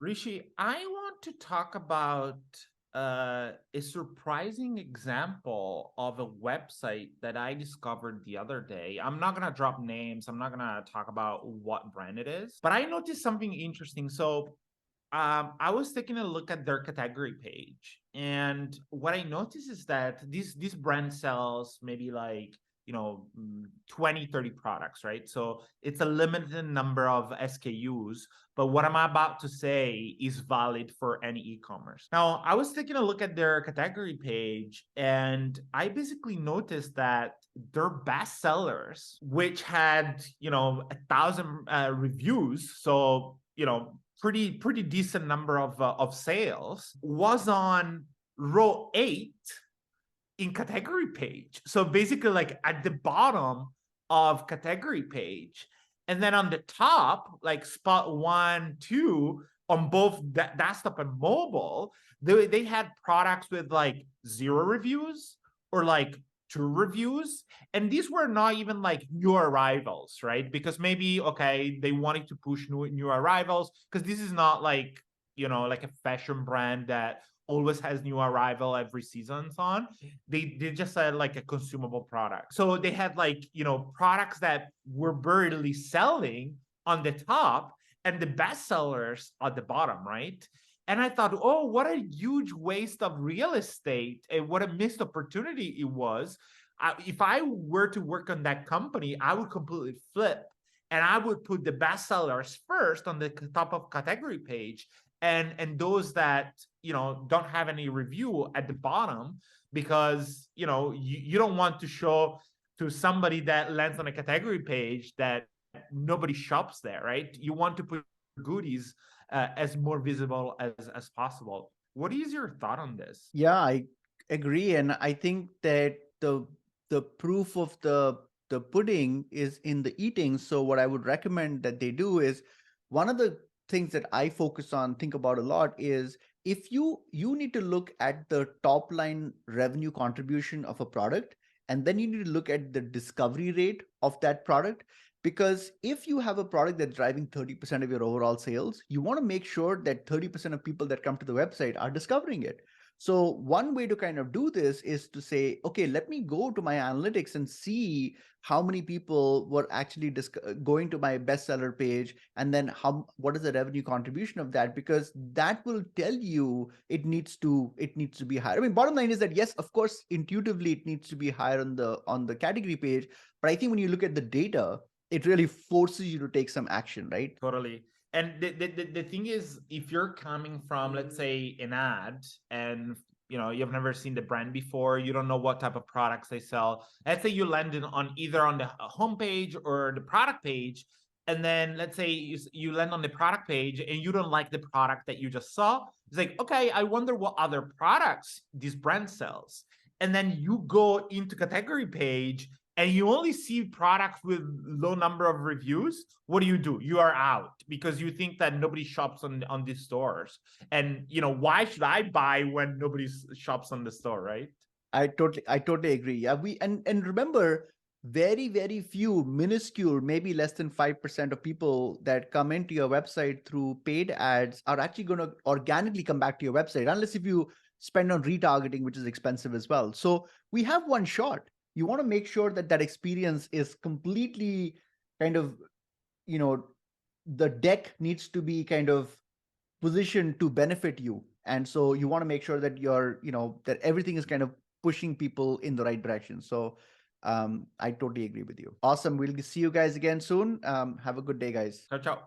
Rishi, I want to talk about a surprising example of a website that I discovered the other day. I'm not going to drop names. I'm not going to talk about what brand it is, but I noticed something interesting. I was taking a look at their category page, and what I noticed is that this brand sells maybe like 20, 30 products, right? So it's a limited number of SKUs, but what I'm about to say is valid for any e-commerce. Now, I was taking a look at their category page, and I basically noticed that their best sellers, which had 1,000 reviews, so pretty decent number of sales, was on row 8 in category page. So basically, like at the bottom of category page, and then on the top, like spot 1, 2 on both desktop and mobile, they had products with like 0 reviews or like 2 reviews, and these were not even like new arrivals, right? Because maybe okay, they wanted to push new arrivals, because this is not like like a fashion brand that always has new arrival every season and so on. They just had like a consumable product. So they had like, products that were barely selling on the top and the best sellers at the bottom, right? And I thought, oh, what a huge waste of real estate and what a missed opportunity it was. If I were to work on that company, I would completely flip and I would put the best sellers first on the top of category page, and those that don't have any review at the bottom, because you don't want to show to somebody that lands on a category page that nobody shops there, right? You want to put goodies as more visible as possible. What is your thought on this? Yeah, I agree, and I think that the proof of the pudding is in the eating. So what I would recommend that they do is, one of the things that I focus on, think about a lot, is if you need to look at the top line revenue contribution of a product, and then you need to look at the discovery rate of that product. Because if you have a product that's driving 30% of your overall sales, you want to make sure that 30% of people that come to the website are discovering it. So one way to kind of do this is to say, okay, let me go to my analytics and see how many people were actually going to my bestseller page, and then what is the revenue contribution of that, because that will tell you it needs to be higher. I mean, bottom line is that yes, of course, intuitively it needs to be higher on the category page, but I think when you look at the data, it really forces you to take some action, right? Totally. And the thing is, if you're coming from, let's say, an ad, and you've never seen the brand before, you don't know what type of products they sell. Let's say you landed on either on the homepage or the product page, and then let's say you land on the product page and you don't like the product that you just saw. It's like, okay, I wonder what other products this brand sells. And then you go into category page and you only see products with low number of reviews. What do? You are out, because you think that nobody shops on these stores. And why should I buy when nobody shops on the store, right? I totally agree. Yeah, we and remember, very few, minuscule, maybe less than 5% of people that come into your website through paid ads are actually going to organically come back to your website, unless if you spend on retargeting, which is expensive as well. So we have one shot. You want to make sure that that experience is completely kind of, you know, the deck needs to be kind of positioned to benefit you. And so you want to make sure that that everything is kind of pushing people in the right direction. So I totally agree with you. Awesome. We'll see you guys again soon. Have a good day, guys. Ciao, ciao.